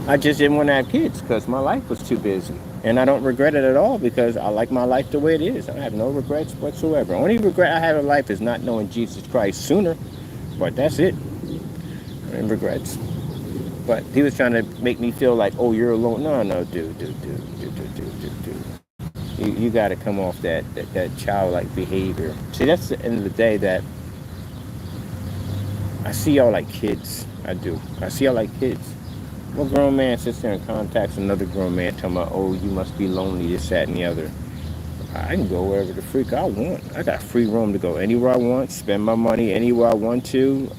I just didn't want to have kids because my life was too busy. And I don't regret it at all because I like my life the way it is. I have no regrets whatsoever. The only regret I have in life is not knowing Jesus Christ sooner. But that's it. And regrets. But he was trying to make me feel like, oh, you're alone. No, dude. You got to come off that childlike behavior. See, that's the end of the day that I see y'all like kids. I do. I see y'all like kids. One grown man sits there and contacts another grown man talking about, oh, you must be lonely, this, that, and the other. I can go wherever the freak I want. I got free room to go anywhere I want, spend my money anywhere I want to.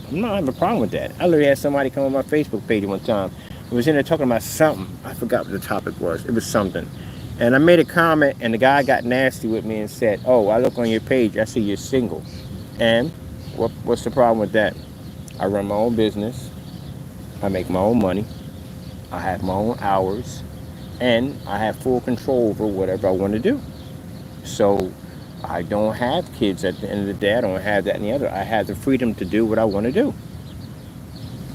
I'm not having a problem with that. I literally had somebody come on my Facebook page one time. I was in there talking about something. I forgot what the topic was. It was something. And I made a comment, and the guy got nasty with me and said, oh, I look on your page, I see you're single. And what's the problem with that? I run my own business. I make my own money. I have my own hours. And I have full control over whatever I want to do. So I don't have kids at the end of the day. I don't have that and the other. I have the freedom to do what I want to do.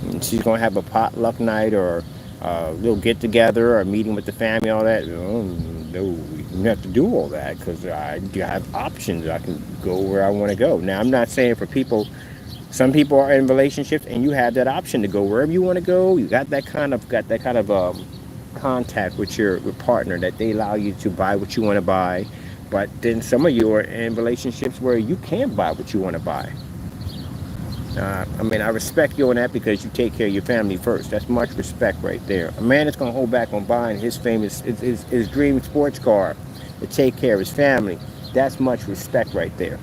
And she's going to have a potluck night or a little get-together or a meeting with the family, all that. No, you don't have to do all that because I have options. I can go where I want to go. Now, I'm not saying for people, some people are in relationships and you have that option to go wherever you want to go. You got that kind of contact with your partner that they allow you to buy what you want to buy, But then some of you are in relationships where you can't buy what you want to buy. I mean, I respect you on that because you take care of your family first. That's much respect right there. A man that's going to hold back on buying his his dream sports car to take care of his family, that's much respect right there.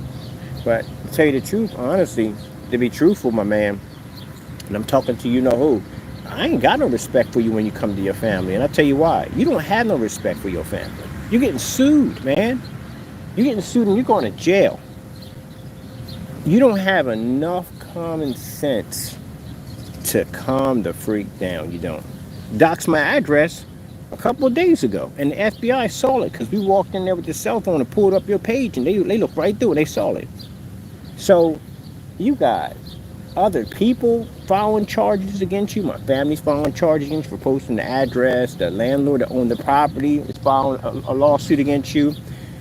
But to tell you the truth, honestly, to be truthful, my man, and I'm talking to you know who, I ain't got no respect for you when you come to your family. And I'll tell you why. You don't have no respect for your family. You're getting sued, man. You're getting sued and you're going to jail. You don't have enough common sense to calm the freak down. You don't. Doxed my address a couple of days ago, and the FBI saw it because we walked in there with the cell phone and pulled up your page, and they looked right through it. They saw it. So you got other people filing charges against you. My family's filing charges against you for posting the address. The landlord that owned the property is filing a lawsuit against you.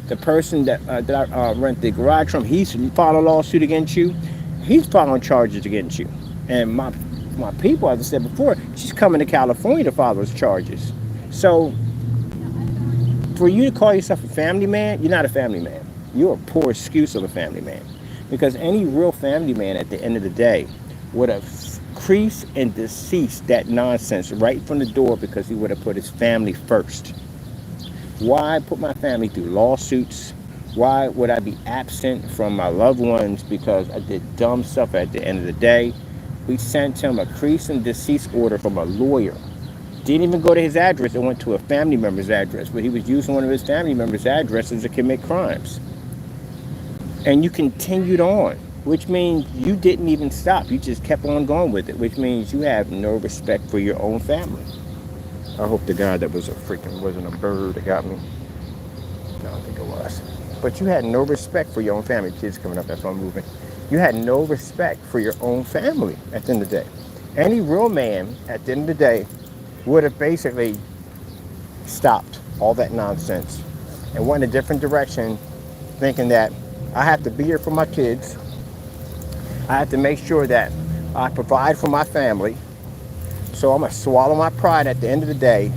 The person that I rent the garage from, he's filed a lawsuit against you. He's filing charges against you. And my people, as I said before, she's coming to California to file those charges. So for you to call yourself a family man, you're not a family man. You're a poor excuse of a family man. Because any real family man at the end of the day would have creased and deceased that nonsense right from the door because he would have put his family first. Why put my family through lawsuits? Why would I be absent from my loved ones because I did dumb stuff at the end of the day? We sent him a cease and desist order from a lawyer. Didn't even go to his address. It went to a family member's address, but he was using one of his family members' addresses to commit crimes. And you continued on, which means you didn't even stop. You just kept on going with it, which means you have no respect for your own family. I hope to God that wasn't a bird that got me. No, I don't think it was. But you had no respect for your own family. Kids coming up, that's why I'm moving. You had no respect for your own family at the end of the day. Any real man at the end of the day would have basically stopped all that nonsense and went in a different direction, thinking that I have to be here for my kids. I have to make sure that I provide for my family. So I'm going to swallow my pride at the end of the day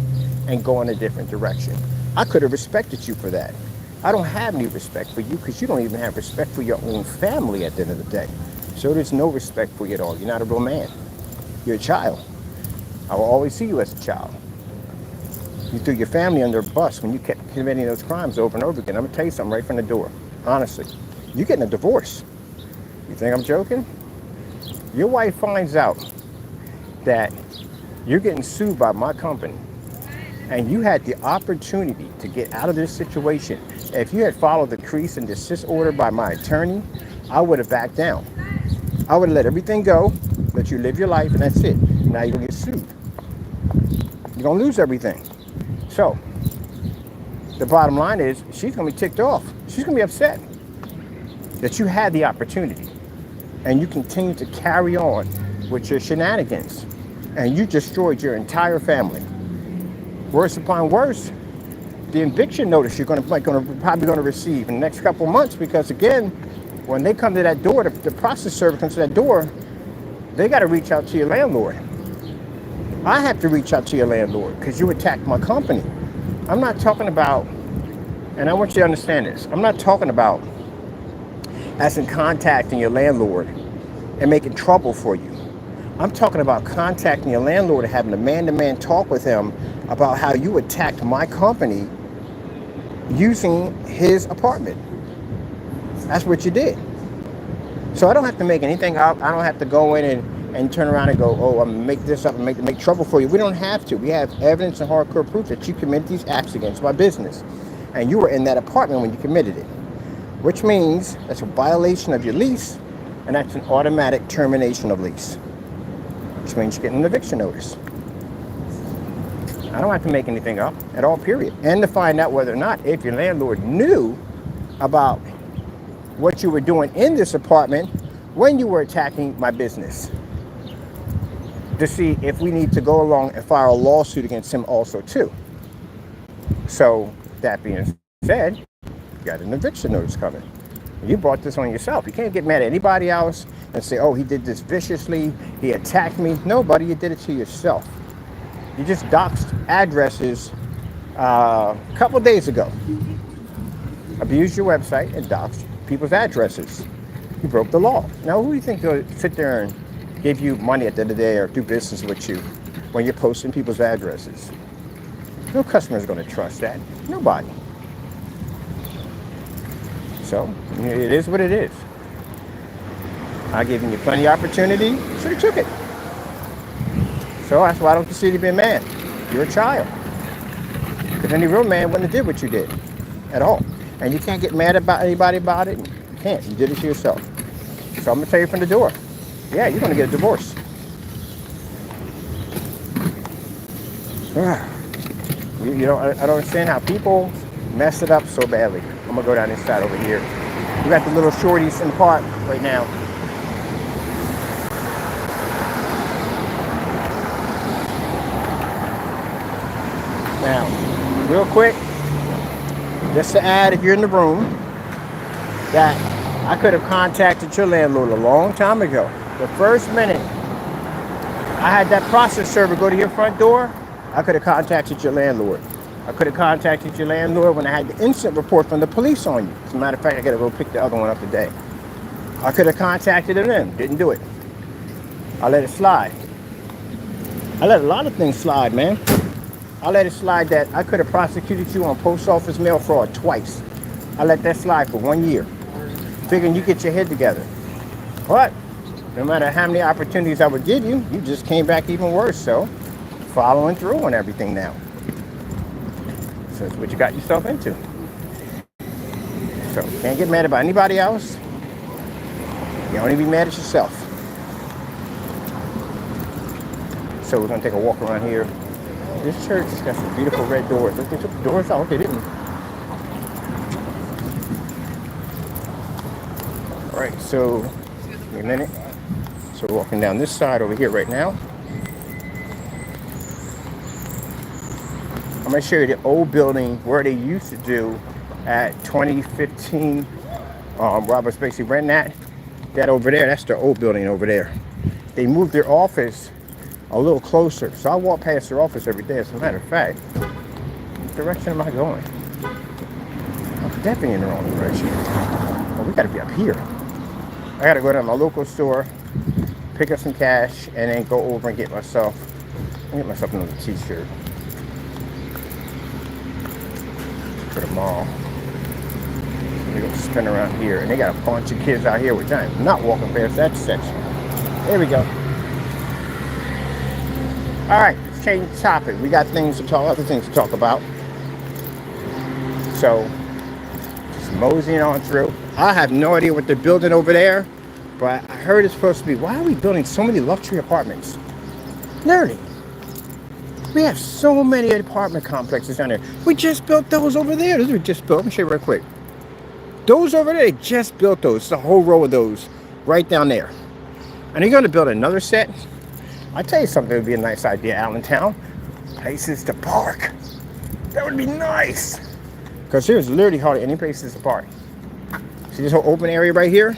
and go in a different direction. I could have respected you for that. I don't have any respect for you because you don't even have respect for your own family at the end of the day. So there's no respect for you at all. You're not a real man. You're a child. I will always see you as a child. You threw your family under a bus when you kept committing those crimes over and over again. I'm going to tell you something right from the door. Honestly, you're getting a divorce. You think I'm joking? Your wife finds out that you're getting sued by my company and you had the opportunity to get out of this situation. If you had followed the cease and desist order by my attorney, I would have backed down. I would have let everything go, let you live your life, and that's it. Now you're going to get sued. You're going to lose everything. So the bottom line is she's going to be ticked off. She's going to be upset that you had the opportunity and you continue to carry on with your shenanigans and you destroyed your entire family. Worse upon worse, the eviction notice you're probably going to receive in the next couple months, because again, when they come to that door, the process server comes to that door, they got to reach out to your landlord. I have to reach out to your landlord because you attacked my company. I'm not talking about, and I want you to understand this, I'm not talking about as in contacting your landlord and making trouble for you. I'm talking about contacting your landlord and having a man-to-man talk with him about how you attacked my company using his apartment. That's what you did. So I don't have to make anything up. I don't have to go in and turn around and go, oh, I'm gonna make this up and make trouble for you. We don't have to. We have evidence and hardcore proof that you committed these acts against my business. And you were in that apartment when you committed it. Which means that's a violation of your lease, and that's an automatic termination of lease. Which means you're getting an eviction notice. I don't have to make anything up at all, period. And to find out whether or not, if your landlord knew about what you were doing in this apartment when you were attacking my business, to see if we need to go along and file a lawsuit against him also too. So that being said, you got an eviction notice coming. You brought this on yourself. You can't get mad at anybody else and say, oh, he did this viciously, he attacked me. No, buddy, you did it to yourself. You just doxed addresses a couple days ago. abused your website and doxed people's addresses. You broke the law. Now, who do you think will sit there and give you money at the end of the day or do business with you when you're posting people's addresses? No customer is going to trust that. Nobody. So, it is what it is. I've given you plenty of opportunity, so you took it. So that's why I don't consider you being mad. You're a child. Because any real man wouldn't have did what you did at all. And you can't get mad about anybody about it. You can't. You did it to yourself. So I'm going to tell you from the door. Yeah, you're going to get a divorce. You know, I don't understand how people mess it up so badly. I'm going to go down this side over here. We got the little shorties in the park right now. Now, real quick, just to add, if you're in the room, that I could have contacted your landlord a long time ago. The first minute I had that process server go to your front door, I could have contacted your landlord. I could have contacted your landlord when I had the incident report from the police on you. As a matter of fact, I got to go pick the other one up today. I could have contacted them, didn't do it. I let it slide. I let a lot of things slide, man. I let it slide that I could have prosecuted you on post office mail fraud twice. I let that slide for 1 year, figuring you get your head together. But no matter how many opportunities I would give you, you just came back even worse. So following through on everything now. So that's what you got yourself into. So can't get mad about anybody else. You only be mad at yourself. So we're gonna take a walk around here. This church has got some beautiful red doors. Look, they took the doors out. They didn't. All right, so give me a minute. So we're walking down this side over here right now. I'm gonna show you the old building where they used to do at 2015 Robert Spacey renting that over there. That's the old building over there. They moved their office a little closer, so I walk past their office every day. As a matter of fact, what direction am I going? I'm definitely in the wrong direction. Oh, we gotta be up here. I gotta go to my local store, pick up some cash, and then go over and get myself another t-shirt for the mall. We're gonna spin around here, and they got a bunch of kids out here, which I am not walking past that section. There we go. All right, let's change the topic. We got other things to talk about. So, just moseying on through. I have no idea what they're building over there, but I heard it's supposed to be, why are we building so many luxury apartments? Literally. We have so many apartment complexes down there. We just built those over there. Those were just built. Let me show you real quick. Those over there, they just built those. The whole row of those right down there. And they're going to build another set. I tell you something would be a nice idea, Allentown. Places to park. That would be nice. Because there's literally hardly any places to park. See this whole open area right here?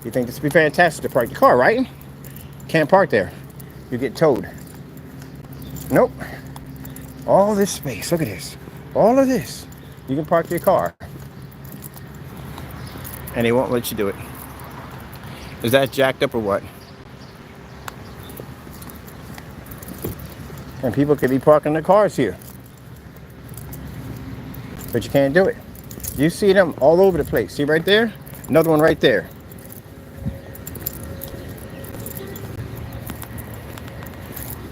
You think this would be fantastic to park your car, right? Can't park there. You get towed. Nope. All this space. Look at this. All of this. You can park your car. And they won't let you do it. Is that jacked up or what? And people could be parking their cars here. But you can't do it. You see them all over the place. See right there? Another one right there.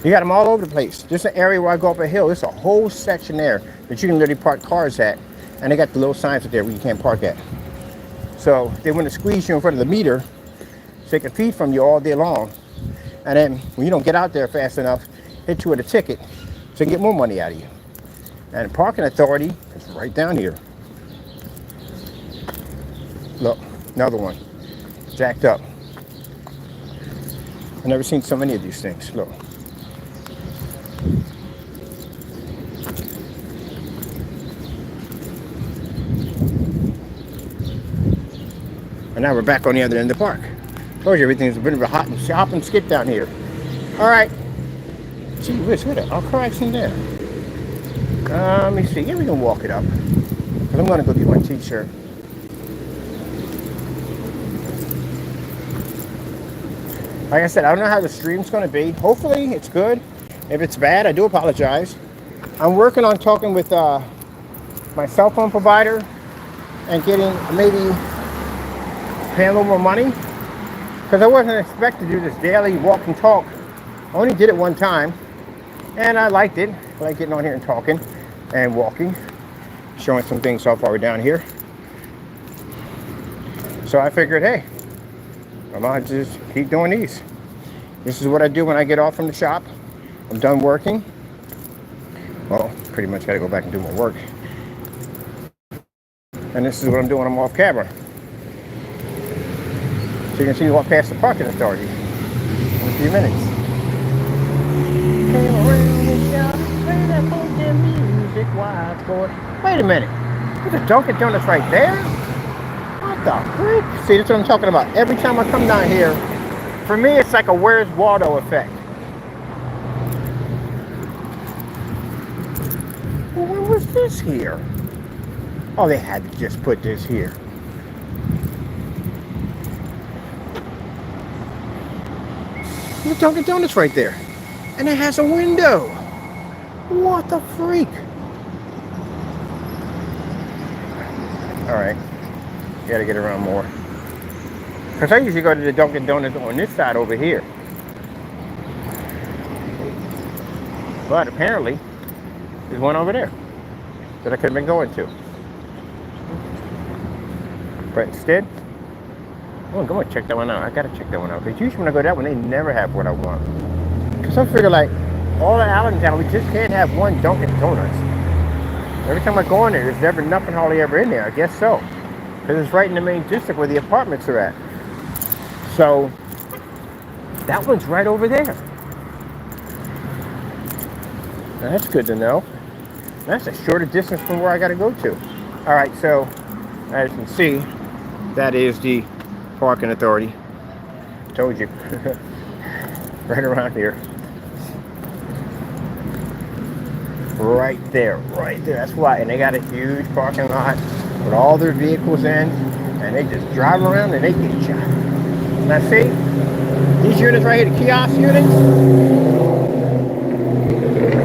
You got them all over the place. Just an area where I go up a hill. There's a whole section there that you can literally park cars at. And they got the little signs up there where you can't park at. So they want to squeeze you in front of the meter so they can feed from you all day long. And then when you don't get out there fast enough, hit you with a ticket so they get more money out of you. And the parking authority is right down here. Look, another one. Jacked up. I've never seen so many of these things. Look. And now we're back on the other end of the park. Told you everything's a bit of a hop and skip down here. All right. Gee whiz, what a car accident there. Let me see. Yeah, we can walk it up. Because I'm going to go get my t-shirt. Like I said, I don't know how the stream's going to be. Hopefully it's good. If it's bad, I do apologize. I'm working on talking with my cell phone provider and getting maybe paying a little more money. Because I wasn't expecting to do this daily walk and talk. I only did it one time. And I liked it. I like getting on here and talking and walking. Showing some things off while we're down here. So I figured, hey, I might just keep doing these. This is what I do when I get off from the shop. I'm done working. Well, pretty much got to go back and do more work. And this is what I'm doing when I'm off camera. So you can see me walk past the parking authority in a few minutes. Came around and shouted, play that funky music, wise boy. Wait a minute. There's a Dunkin' Donuts right there? What the frick? See, that's what I'm talking about. Every time I come down here, for me, it's like a Where's Waldo effect. Well, when was this here? Oh, they had to just put this here. There's a Dunkin' Donuts right there. And it has a window. What the freak? Alright. Gotta get around more. Because I usually go to the Dunkin' Donuts on this side over here. But apparently, there's one over there that I could have been going to. But instead, I'm going to check that one out. I gotta check that one out. Because usually when I go to that one, they never have what I want. Because I figure like, all in Allentown, we just can't have one Dunkin' Donuts. Every time I go in there, there's never nothing hardly ever in there. I guess so. Because it's right in the main district where the apartments are at. So, that one's right over there. Now, that's good to know. That's a shorter distance from where I got to go to. All right, so, as you can see, that is the parking authority. Told you. Right around here. Right there. That's why. And they got a huge parking lot with all their vehicles in. And they just drive around and they get shot. Now see, these units right here, the kiosk units,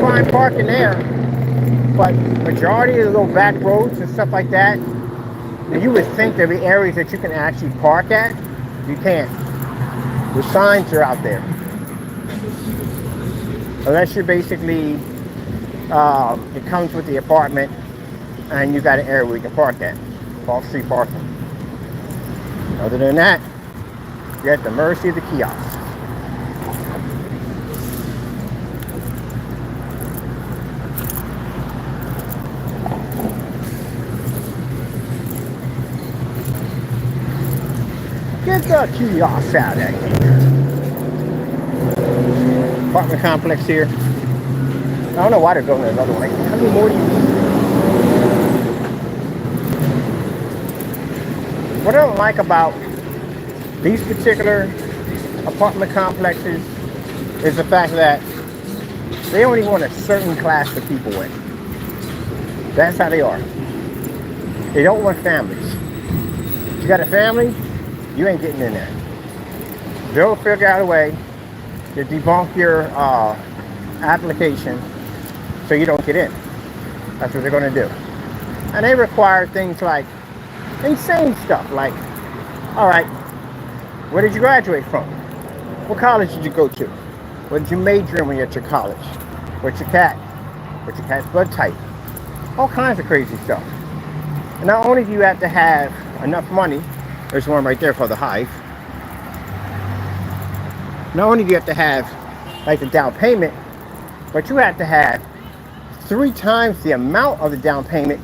fine parking there. But majority of the little back roads and stuff like that, and you would think there'd be areas that you can actually park at. You can't. The signs are out there. Unless you're basically, it comes with the apartment and you got an area where you can park at. Off-street parking. Other than that, you're at the mercy of the kiosk. Get the kiosk out of here. Apartment complex here. I don't know why they're building another one. How many more do you need? What I don't like about these particular apartment complexes is the fact that they only want a certain class of people in. That's how they are. They don't want families. If you got a family, you ain't getting in there. They'll figure out a way to debunk your application so you don't get in. That's what they're going to do. And they require things like insane stuff like, all right, where did you graduate from? What college did you go to? What did you major in when you're at your college? What's your cat? What's your cat's blood type? All kinds of crazy stuff. And not only do you have to have enough money, there's one right there for the Hive. Not only do you have to have like the down payment, but you have to have 3 times the amount of the down payment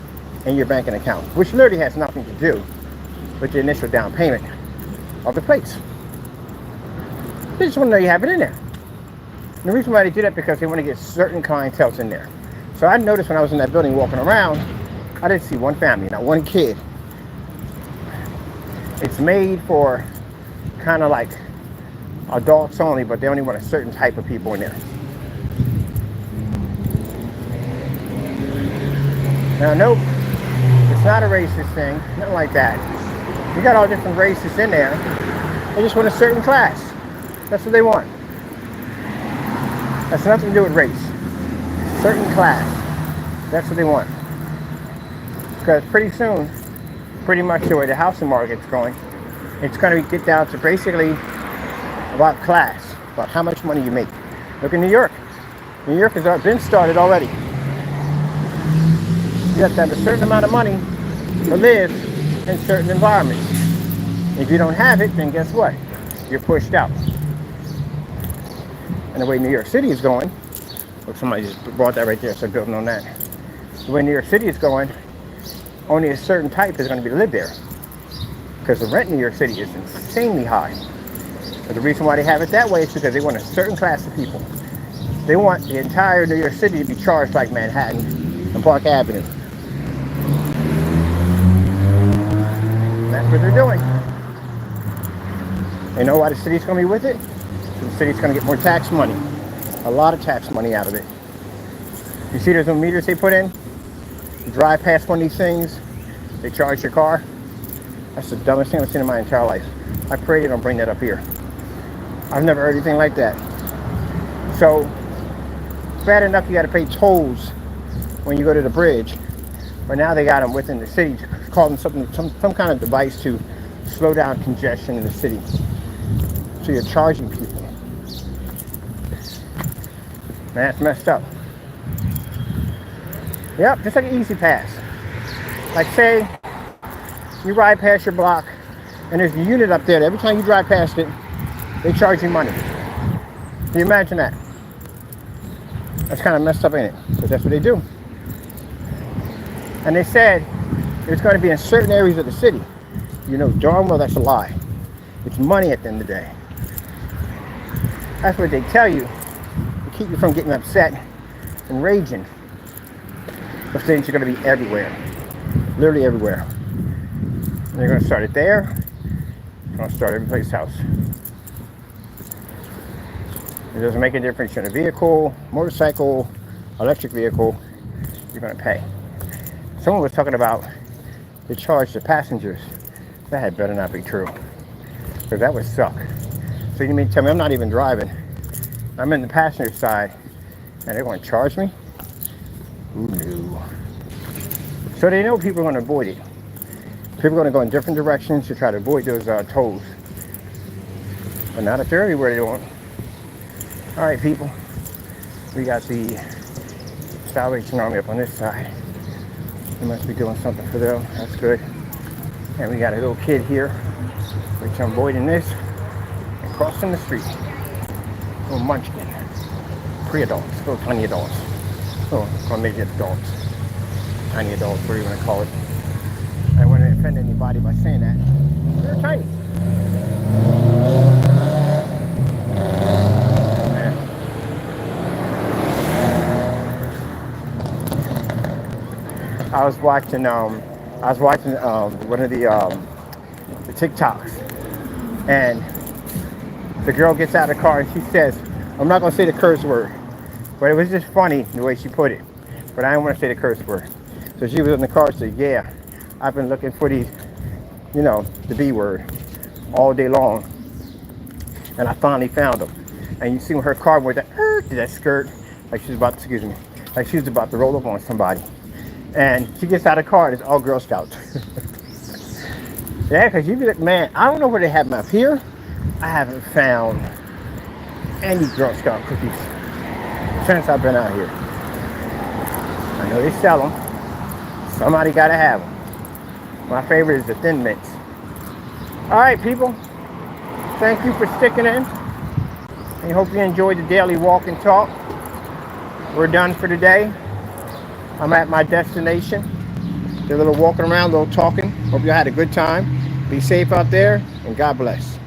in your banking account, which literally has nothing to do with the initial down payment of the place. They just want to know you have it in there. And the reason why they do that is because they want to get certain clientele in there. So I noticed when I was in that building walking around, I didn't see one family, not one kid. It's made for kind of like adults only, but they only want a certain type of people in there. Now, nope, it's It's not a racist thing, nothing like that. You got all different races in there. They just want a certain class. That's what they want. That's nothing to do with race. Certain class. That's what they want. Because pretty soon, pretty much the way the housing market's going, it's going to get down to basically about class, about how much money you make. Look at New York. New York has been started already. You have to have a certain amount of money to live in certain environments. If you don't have it, then guess what? You're pushed out. And the way New York City is going, look, somebody just brought that right there, so building on that. The way New York City is going, only a certain type is going to be live there. Because the rent in New York City is insanely high. But the reason why they have it that way is because they want a certain class of people. They want the entire New York City to be charged like Manhattan and Park Avenue. That's what they're doing. You know why the city's going to be with it? The city's going to get more tax money. A lot of tax money out of it. You see those little meters they put in? You drive past one of these things, they charge your car. That's the dumbest thing I've seen in my entire life. I pray they don't bring that up here. I've never heard anything like that. So, bad enough you got to pay tolls when you go to the bridge. But now they got them within the city, calling something, some kind of device to slow down congestion in the city. So you're charging people. Man, it's messed up. Yep, just like an easy pass. Like say, you ride past your block, and there's a unit up there that every time you drive past it, they charge you money. Can you imagine that? That's kind of messed up, ain't it? But that's what they do. And they said it's going to be in certain areas of the city. You know darn well that's a lie. It's money at the end of the day. That's what they tell you to keep you from getting upset and raging. But things are going to be everywhere. Literally everywhere. And they're going to start it there. They're going to start every place else. It doesn't make a difference in a vehicle, motorcycle, electric vehicle, you're going to pay. Someone was talking about the charge to passengers. That had better not be true. Because that would suck. So you mean to tell me I'm not even driving? I'm in the passenger side and they're going to charge me? Ooh, no. So they know people are going to avoid it. People are going to go in different directions to try to avoid those tolls. But not if they're everywhere they won't. All right, people. We got the Salvation Army up on this side. They must be doing something for them. That's good. And we got a little kid here, which I'm avoiding this and crossing the street. Little munchkin. Pre-adults, little tiny adults. Or maybe adults. Tiny adults, whatever you want to call it. I don't want to offend anybody by saying that. They're tiny. I was watching one of the TikToks, and the girl gets out of the car and she says, I'm not going to say the curse word, but it was just funny the way she put it, but I didn't want to say the curse word. So she was in the car and said, yeah, I've been looking for these, the B word all day long, and I finally found them. And you see when her car went that skirt, like she was about to roll up on somebody. And she gets out of the car and it's all Girl Scouts. Yeah, because you be like, man, I don't know where they have them up here. I haven't found any Girl Scout cookies since I've been out here. I know they sell them. Somebody got to have them. My favorite is the Thin Mints. All right, people. Thank you for sticking in. I hope you enjoyed the daily walk and talk. We're done for today. I'm at my destination. Did a little walking around, a little talking. Hope you had a good time. Be safe out there, and God bless.